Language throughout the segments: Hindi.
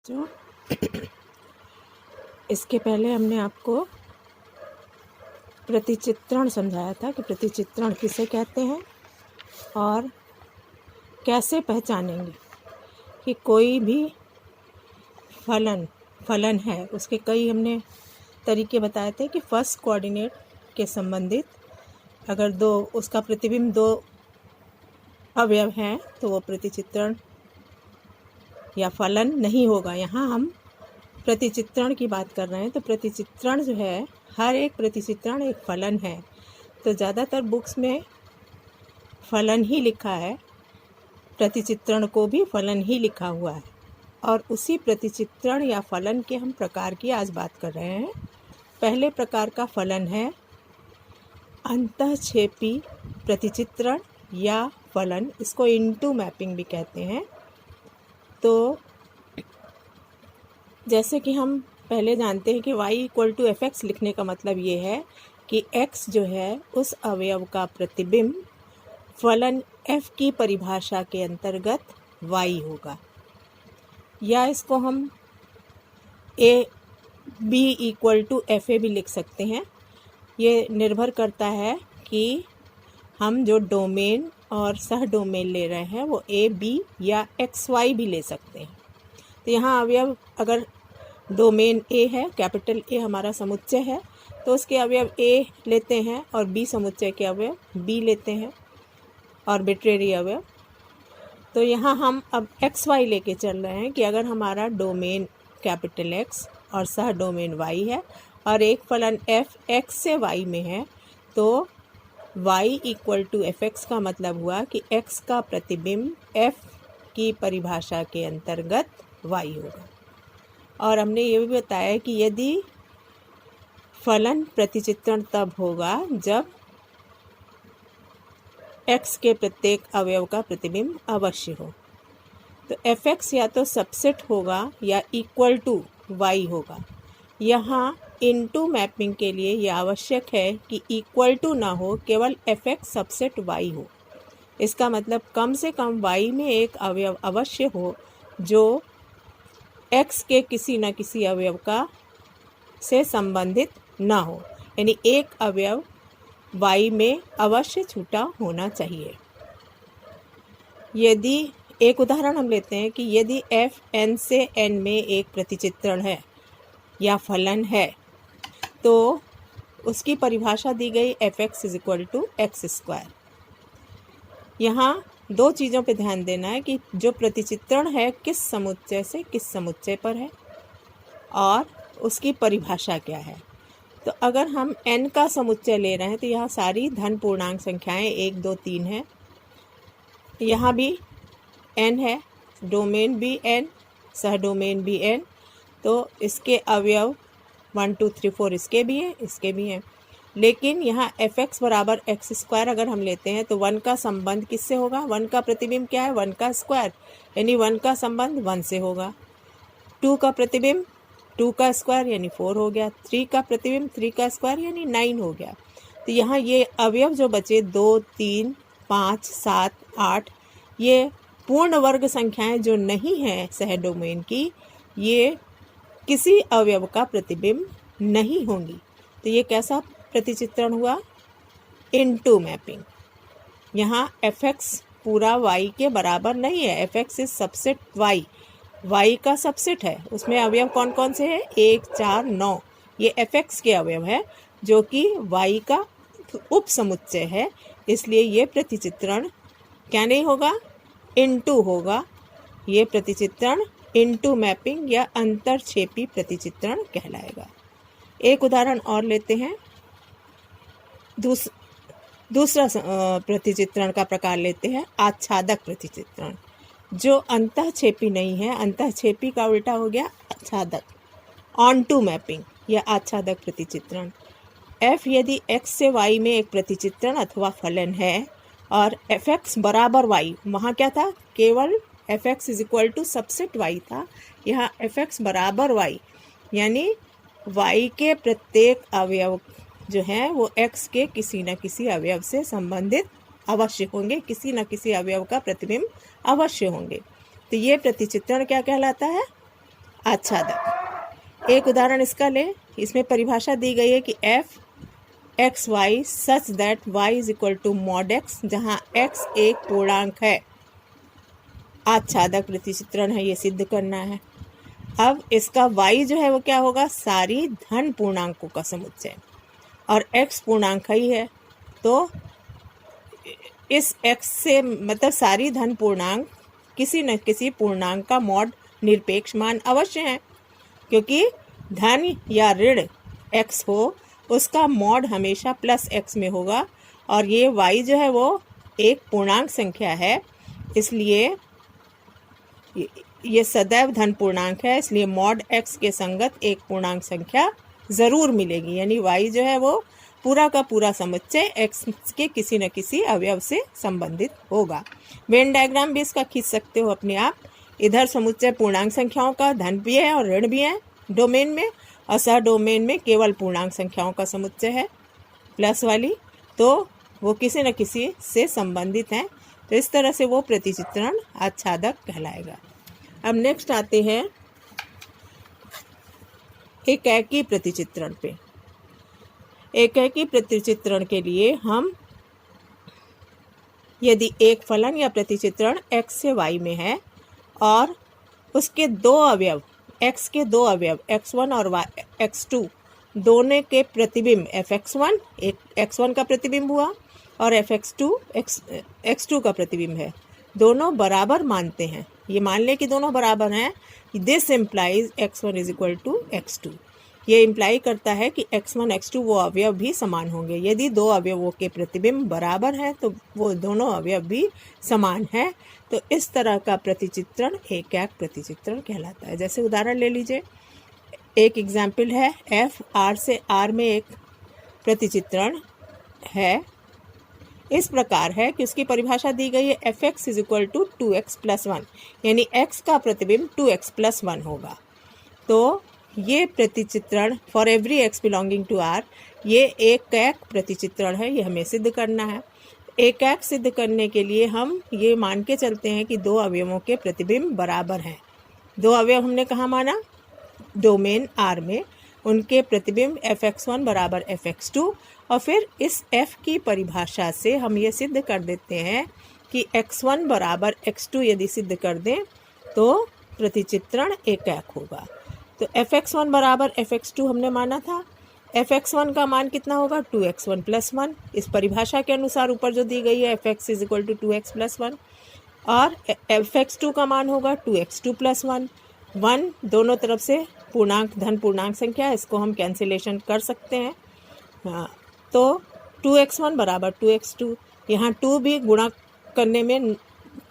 जो इसके पहले हमने आपको प्रतिचित्रण समझाया था कि प्रतिचित्रण किसे कहते हैं और कैसे पहचानेंगे कि कोई भी फलन है। उसके कई हमने तरीके बताए थे कि फर्स्ट कोऑर्डिनेट के संबंधित अगर उसका प्रतिबिंब दो अवयव हैं तो वो प्रतिचित्रण या फलन नहीं होगा। यहाँ हम प्रतिचित्रण की बात कर रहे हैं, तो प्रतिचित्रण जो है, हर एक प्रतिचित्रण एक फलन है। तो ज़्यादातर बुक्स में फलन ही लिखा है, प्रतिचित्रण को भी फलन ही लिखा हुआ है। और उसी प्रतिचित्रण या फलन के हम प्रकार की आज बात कर रहे हैं। पहले प्रकार का फलन है अंतःक्षेपी प्रतिचित्रण या फलन, इसको इनटू मैपिंग भी कहते हैं। तो जैसे कि हम पहले जानते हैं कि y=fx लिखने का मतलब ये है कि x जो है उस अवयव का प्रतिबिंब फलन f की परिभाषा के अंतर्गत y होगा। या इसको हम b=fa भी लिख सकते हैं। ये निर्भर करता है कि हम जो डोमेन और सह डोमेन ले रहे हैं वो a b या xy भी ले सकते हैं। तो यहाँ अवयव अगर डोमेन A है, कैपिटल A हमारा समुच्चय है, तो उसके अवयव A लेते हैं और B समुच्चय के अवयव B लेते हैं, आर्बिट्रेरी अवयव। तो यहाँ हम अब XY लेके चल रहे हैं कि अगर हमारा डोमेन कैपिटल X और सह डोमेन Y है और एक फलन f x से y में है, तो y=fx का मतलब हुआ कि x का प्रतिबिंब f की परिभाषा के अंतर्गत y होगा। और हमने ये भी बताया कि यदि फलन प्रतिचित्रण तब होगा जब x के प्रत्येक अवयव का प्रतिबिंब अवश्य हो। तो fx या तो सबसेट होगा या इक्वल टू y होगा। यहाँ इनटू मैपिंग के लिए यह आवश्यक है कि इक्वल टू ना हो, केवल fx सबसेट y हो। इसका मतलब कम से कम y में एक अवयव अवश्य हो जो x के किसी न किसी अवयव का से संबंधित ना हो, यानी एक अवयव y में अवश्य छूटा होना चाहिए। यदि एक उदाहरण हम लेते हैं कि यदि f n से n में एक प्रतिचित्रण है या फलन है, तो उसकी परिभाषा दी गई fx=x²। यहाँ दो चीज़ों पे ध्यान देना है कि जो प्रतिचित्रण है किस समुच्चय से किस समुच्चय पर है और उसकी परिभाषा क्या है। तो अगर हम n का समुच्चय ले रहे हैं तो यहाँ सारी धन पूर्णांक संख्याएं 1 2 3 हैं। यहाँ भी n है, डोमेन भी n, सह डोमेन भी n, तो इसके अवयव 1 2 3 4 इसके भी हैं, इसके भी हैं। लेकिन यहाँ fx=x² अगर हम लेते हैं तो 1 का संबंध किससे होगा? 1 का प्रतिबिंब क्या है? 1 का स्क्वायर, यानी 1 का संबंध 1 से होगा। 2 का प्रतिबिंब 2 का स्क्वायर यानी 4 हो गया। 3 का प्रतिबिंब 3 का स्क्वायर यानी 9 हो गया। तो यहाँ ये अवयव जो बचे 2 3 5 7 8, ये पूर्ण वर्ग संख्याएं जो नहीं हैं सह डोमेन की, ये किसी अवयव का प्रतिबिंब नहीं होंगी। तो ये कैसा प्रतिचित्रण हुआ? Into mapping. यहाँ fx पूरा y के बराबर नहीं है, fx इज सबसेट y का सबसेट है। उसमें अवयव कौन कौन से हैं? 1 4 9, ये fx के अवयव है जो कि y का उप समुच्चय है। इसलिए ये प्रतिचित्रण क्या नहीं होगा? इनटू होगा। ये प्रतिचित्रण इनटू मैपिंग या अंतरक्षेपी प्रतिचित्रण कहलाएगा। एक उदाहरण और लेते हैं। दूसरा प्रतिचित्रण का प्रकार लेते हैं आच्छादक प्रतिचित्रण, जो अंतःक्षेपी नहीं है। अंतःक्षेपी का उल्टा हो गया आच्छादक। ऑनटू मैपिंग या आच्छादक प्रतिचित्रण। f यदि x से y में एक प्रतिचित्रण अथवा फलन है और fx बराबर y, वहाँ क्या था? केवल fx= सबसेट y था। यहाँ fx बराबर y, यानी y के प्रत्येक अवयव जो हैं वो x के किसी न किसी अवयव से संबंधित अवश्य होंगे, किसी न किसी अवयव का प्रतिबिंब अवश्य होंगे। तो ये प्रतिचित्रण क्या कहलाता है? आच्छादक। एक उदाहरण इसका लें, इसमें परिभाषा दी गई है कि f x y such that y is equal to mod x, जहाँ एक्स एक पूर्णांक है। आच्छादक प्रतिचित्रण है, ये सिद्ध करना है। अब इसका y जो है वो क्या होगा, सारी धन पूर्णांकों का समुच्चय, और x पूर्णांक ही है, तो इस x से मतलब सारी धन पूर्णांक किसी न किसी पूर्णांक का मॉड निरपेक्ष मान अवश्य है, क्योंकि धन या ऋण x हो उसका मॉड हमेशा प्लस x में होगा, और ये y जो है वो एक पूर्णांक संख्या है, इसलिए ये सदैव धन पूर्णांक है, इसलिए मॉड x के संगत एक पूर्णांक संख्या ज़रूर मिलेगी, यानी y जो है वो पूरा का पूरा समुच्चय x के किसी न किसी अवयव से संबंधित होगा। वेन डायग्राम भी इसका खींच सकते हो अपने आप। इधर समुच्चय पूर्णांक संख्याओं का धन भी है और ऋण भी है डोमेन में, और सह डोमेन में केवल पूर्णांक संख्याओं का समुच्चय है प्लस वाली, तो वो किसी न किसी से संबंधित हैं, तो इस तरह से वो प्रतिचित्रण आच्छादक कहलाएगा। अब नेक्स्ट आते हैं एकाकी प्रतिचित्रण पे। एकाकी प्रतिचित्रण के लिए हम यदि एक फलन या प्रतिचित्रण x से y में है और उसके दो अवयव x के दो अवयव x1 और x2 दोनों के प्रतिबिंब fx1 एक x1 का प्रतिबिंब हुआ और fx2 x2 का प्रतिबिंब है, दोनों बराबर मानते हैं, ये मान लें कि दोनों बराबर हैं, this implies x1 is equal to x2। ये इम्प्लाई करता है कि x1 x2 वो अवयव भी समान होंगे। यदि दो अवयवों के प्रतिबिंब बराबर हैं तो वो दोनों अवयव भी समान हैं, तो इस तरह का प्रतिचित्रण एकाक प्रतिचित्रण कहलाता है। जैसे उदाहरण ले लीजिए, एक एग्जाम्पल है f r से r में एक प्रतिचित्रण है, इस प्रकार है कि उसकी परिभाषा दी गई है fx is equal to 2x plus 1, यानी x का प्रतिबिंब 2x प्लस 1 होगा। तो ये प्रतिचित्रण for every x belonging to r, ये एकाक प्रतिचित्रण है, ये हमें सिद्ध करना है। एकाक सिद्ध करने के लिए हम ये मान के चलते हैं कि दो अवयवों के प्रतिबिंब बराबर हैं। दो अवयव हमने कहाँ माना, डोमेन r में, उनके प्रतिबिंब fx1 बराबर fx2, और फिर इस f की परिभाषा से हम ये सिद्ध कर देते हैं कि x1 बराबर x2 यदि सिद्ध कर दें तो प्रतिचित्रण एकाक होगा। तो fx1 बराबर fx2 हमने माना था, fx1 का मान कितना होगा 2x1 प्लस 1, इस परिभाषा के अनुसार ऊपर जो दी गई है fx is equal to 2x plus 1, और fx2 का मान होगा 2x2 प्लस 1। 1 दोनों तरफ से पूर्णांक धन पूर्णांक संख्या है, इसको हम कैंसिलेशन कर सकते हैं। हाँ, तो 2x1 बराबर 2x2, यहाँ 2 भी गुणा करने में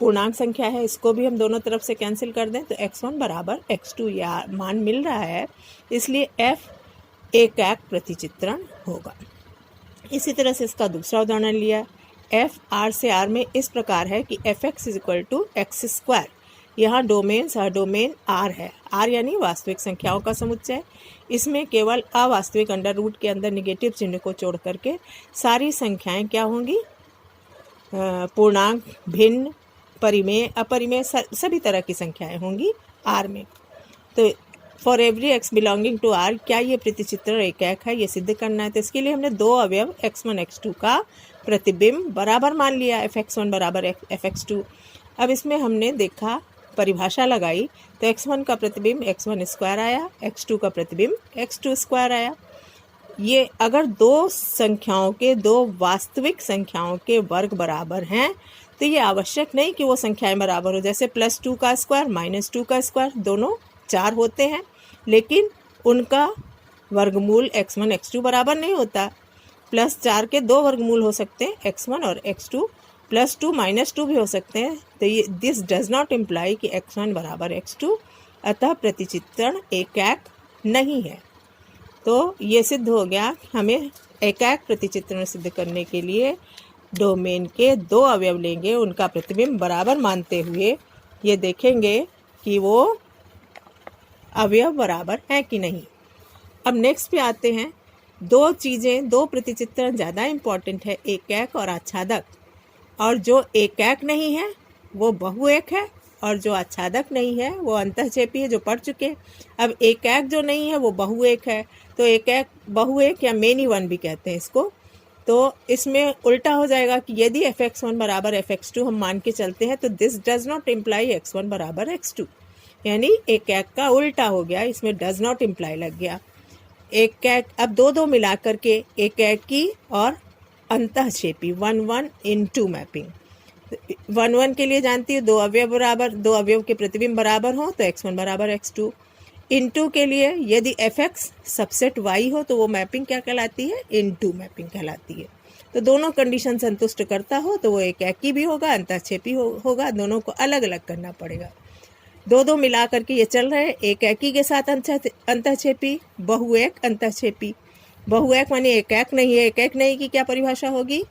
पूर्णांक संख्या है, इसको भी हम दोनों तरफ से कैंसिल कर दें तो x1 बराबर x2 या मान मिल रहा है, इसलिए f एकाक प्रतिचित्रण होगा। इसी तरह से इसका दूसरा उदाहरण लिया, f r से r में इस प्रकार है कि fx is equal to x square, यहाँ डोमेन सह डोमेन r है, r यानी वास्तविक संख्याओं का समुच्चय, इसमें केवल अवास्तविक अंडर रूट के अंदर निगेटिव चिन्ह को छोड़ करके सारी संख्याएं क्या होंगी, पूर्णांक, भिन्न, परिमेय, अपरिमेय, सभी तरह की संख्याएं होंगी r में। तो for every x belonging to r क्या ये प्रतिचित्रण एकाक है, ये सिद्ध करना है। तो इसके लिए हमने दो अवयव x1 x2 का प्रतिबिंब बराबर मान लिया, fx1 बराबर fx2। अब इसमें हमने देखा, परिभाषा लगाई, तो x1 का प्रतिबिंब x1 स्क्वायर आया, x2 का प्रतिबिंब x2 स्क्वायर आया। ये अगर दो संख्याओं के, दो वास्तविक संख्याओं के वर्ग बराबर हैं तो ये आवश्यक नहीं कि वो संख्याएं बराबर हो, जैसे +2 का स्क्वायर -2 का स्क्वायर दोनों 4 होते हैं, लेकिन उनका वर्गमूल x1 x2 बराबर नहीं होता। +4 के दो वर्गमूल हो सकते हैं, x1 और x2, +2 -2 भी हो सकते हैं। तो ये दिस डज नॉट इम्प्लाई कि x1 बराबर x2, अतः प्रतिचित्रण एकाक नहीं है। तो ये सिद्ध हो गया, हमें एकाक प्रतिचित्रण सिद्ध करने के लिए डोमेन के दो अवयव लेंगे, उनका प्रतिबिंब बराबर मानते हुए ये देखेंगे कि वो अवयव बराबर हैं कि नहीं। अब नेक्स्ट पे आते हैं, दो चीज़ें, दो प्रतिचित्रण ज़्यादा इम्पॉर्टेंट है, एकाक और आच्छादक, और जो एकाक नहीं है वो बहुएक है और जो आच्छादक नहीं है वो अंतःछेपी है, जो पढ़ चुके। अब एकाक जो नहीं है वो बहुएक है, तो एकाक बहुएक या मेनी वन भी कहते हैं इसको। तो इसमें उल्टा हो जाएगा कि यदि fx1 बराबर fx2 हम मान के चलते हैं तो this does not imply x1 बराबर x2, यानी एकाक का उल्टा हो गया, इसमें डज नॉट इम्प्लाई लग गया। एकाक अब दो मिला करके एकाकी और अंतःछेपी 1-1 इन 2 मैपिंग। 1-1 के लिए जानती हूँ दो अवयव के प्रतिबिंब बराबर हो तो x1 बराबर x2। इनटू के लिए यदि fx सबसेट y हो तो वो मैपिंग क्या कहलाती है, इनटू मैपिंग कहलाती है। तो दोनों कंडीशन संतुष्ट करता हो तो वो एकाकी भी होगा, अंतःछेपी होगा, दोनों को अलग अलग करना पड़ेगा। दो मिला करके ये चल रहे हैं, एकाकी के साथ अंतःछेपी, बहुएक अंतःछेपी। बहुएक माने एकाक नहीं है, एकाक नहीं की क्या परिभाषा होगी,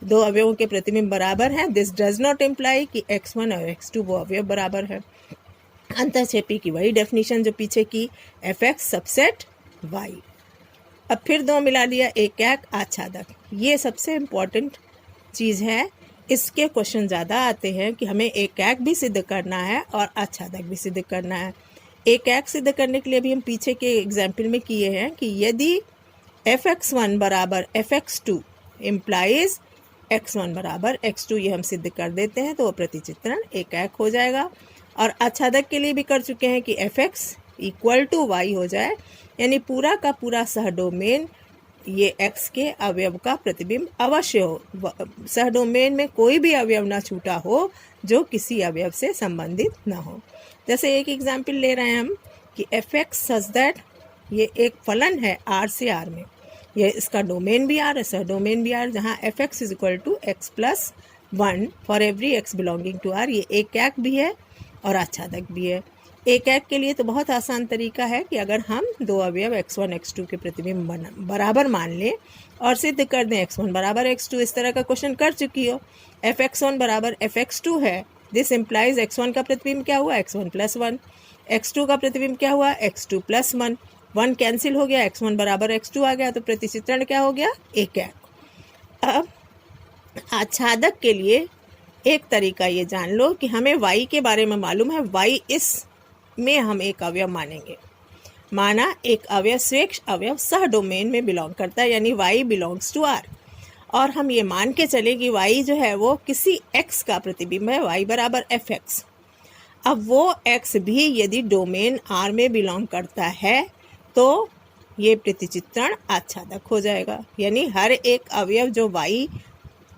दो अवयवों के प्रतिबिंब बराबर हैं। दिस डज नॉट इम्प्लाई कि x1 और x2 वो अवयव बराबर है। अंतःछेपी की वही डेफिनेशन जो पीछे की, fx सबसेट y। अब फिर दो मिला लिया, एकाक आच्छादक। ये सबसे इम्पॉर्टेंट चीज़ है, इसके क्वेश्चन ज़्यादा आते हैं कि हमें एकाक भी सिद्ध करना है और आच्छादक भी सिद्ध करना है। एकाक सिद्ध करने के लिए भी हम पीछे के एग्जाम्पल में किए हैं कि यदि fx1 बराबर fx2 इम्प्लाइज x1 बराबर x2, ये हम सिद्ध कर देते हैं तो वो प्रतिचित्रण एकाक हो जाएगा। और आच्छादक के लिए भी कर चुके हैं कि fx इक्वल टू y हो जाए, यानी पूरा का पूरा सहडोमेन ये x के अवयव का प्रतिबिंब अवश्य हो, सहडोमेन में कोई भी अवयव ना छूटा हो जो किसी अवयव से संबंधित ना हो। जैसे एक एग्जाम्पल ले रहे हैं हम कि fx सच दैट ये एक फलन है r से r में, ये इसका डोमेन भी r है, सहडोमेन भी r, जहाँ fx is equal to x plus 1 for every x belonging to r। ये एकाक भी है और आच्छादक भी है। एकाक के लिए तो बहुत आसान तरीका है कि अगर हम दो अवयव x1 x2 के प्रतिबिंब बराबर मान लें और सिद्ध कर दें x1 बराबर x2, इस तरह का क्वेश्चन कर चुकी हो। fx1 बराबर fx2 है, दिस इम्प्लाइज x1 का प्रतिबिंब क्या हुआ, x1 प्लस 1, x2 का प्रतिबिंब क्या हुआ, x2 प्लस 1, 1 कैंसिल हो गया, x1 बराबर x2 आ गया, तो प्रतिचित्रण क्या हो गया, एकाक। अब आच्छादक के लिए एक तरीका ये जान लो कि हमें y के बारे में मालूम है, y इस में हम एक अवयव मानेंगे। माना एक अवयव स्वेच्छ अवयव सह डोमेन में बिलोंग करता है, यानी y बिलोंग्स टू r, और हम ये मान के चले कि y जो है वो किसी x का प्रतिबिंब है, y बराबर fx। अब वो x भी यदि डोमेन r में बिलोंग करता है तो ये प्रतिचित्रण आच्छादक हो जाएगा, यानी हर एक अवयव जो y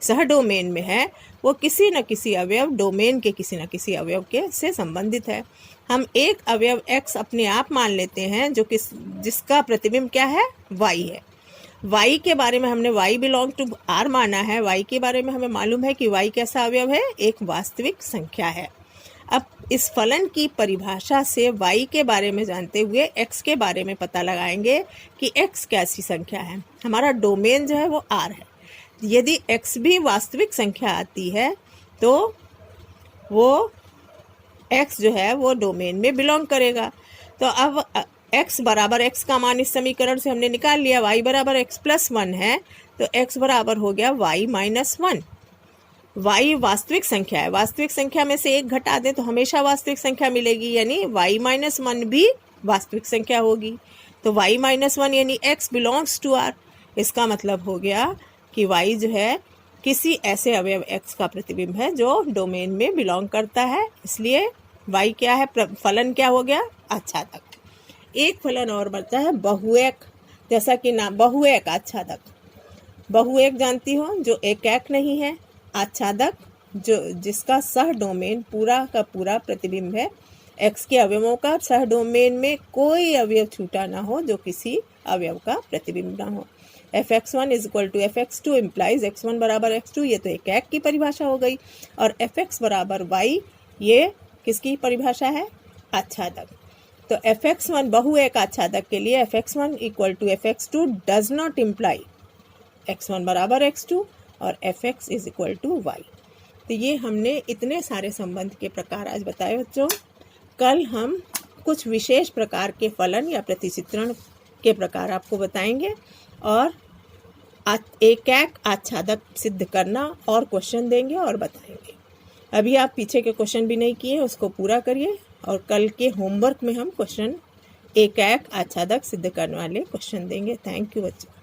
सह डोमेन में है वो किसी न किसी अवयव डोमेन के किसी न किसी अवयव के से संबंधित है। हम एक अवयव x अपने आप मान लेते हैं जो जिसका प्रतिबिंब क्या है, y है। y के बारे में हमने y बिलोंग टू r माना है, y के बारे में हमें मालूम है कि y कैसा अवयव है, एक वास्तविक संख्या है। अब इस फलन की परिभाषा से y के बारे में जानते हुए x के बारे में पता लगाएंगे कि x कैसी संख्या है। हमारा डोमेन जो है वो r है, यदि x भी वास्तविक संख्या आती है तो वो x जो है वो डोमेन में बिलोंग करेगा। तो अब x बराबर x का मान इस समीकरण से हमने निकाल लिया, y बराबर x प्लस 1 है, तो x बराबर हो गया y माइनस 1। y वास्तविक संख्या है, वास्तविक संख्या में से एक घटा दें तो हमेशा वास्तविक संख्या मिलेगी, यानी y माइनस 1 भी वास्तविक संख्या होगी। तो y माइनस 1 यानी x बिलोंग्स टू r। इसका मतलब हो गया कि y जो है किसी ऐसे अवयव x का प्रतिबिंब है जो डोमेन में बिलोंग करता है, इसलिए y क्या है, फलन क्या हो गया, आच्छादक। एक फलन और बचा है बहुएक, जैसा कि नाम बहुएक आच्छादक। बहुएक जानती हो जो एकाक नहीं है, आच्छादक जो जिसका सह डोमेन पूरा का पूरा प्रतिबिंब है, x के अवयवों का सह डोमेन में कोई अवयव छूटा ना हो जो किसी अवयव का प्रतिबिंब ना हो। fx1 is equal to fx2 implies x1 बराबर x2, ये तो एकाक की परिभाषा हो गई, और fx बराबर y ये किसकी परिभाषा है, आच्छादक। तो fx1 बहुएक आच्छादक के लिए fx1 equal to fx2 does not imply x1 बराबर x2 और fx is equal to y। तो ये हमने इतने सारे संबंध के प्रकार आज बताए बच्चों। कल हम कुछ विशेष प्रकार के फलन या प्रतिचित्रण के प्रकार आपको बताएंगे और एकाक आच्छादक सिद्ध करना और क्वेश्चन देंगे और बताएंगे। अभी आप पीछे के क्वेश्चन भी नहीं किए, उसको पूरा करिए और कल के होमवर्क में हम क्वेश्चन एक आच्छादक सिद्ध करने वाले क्वेश्चन देंगे। थैंक यू बच्चों।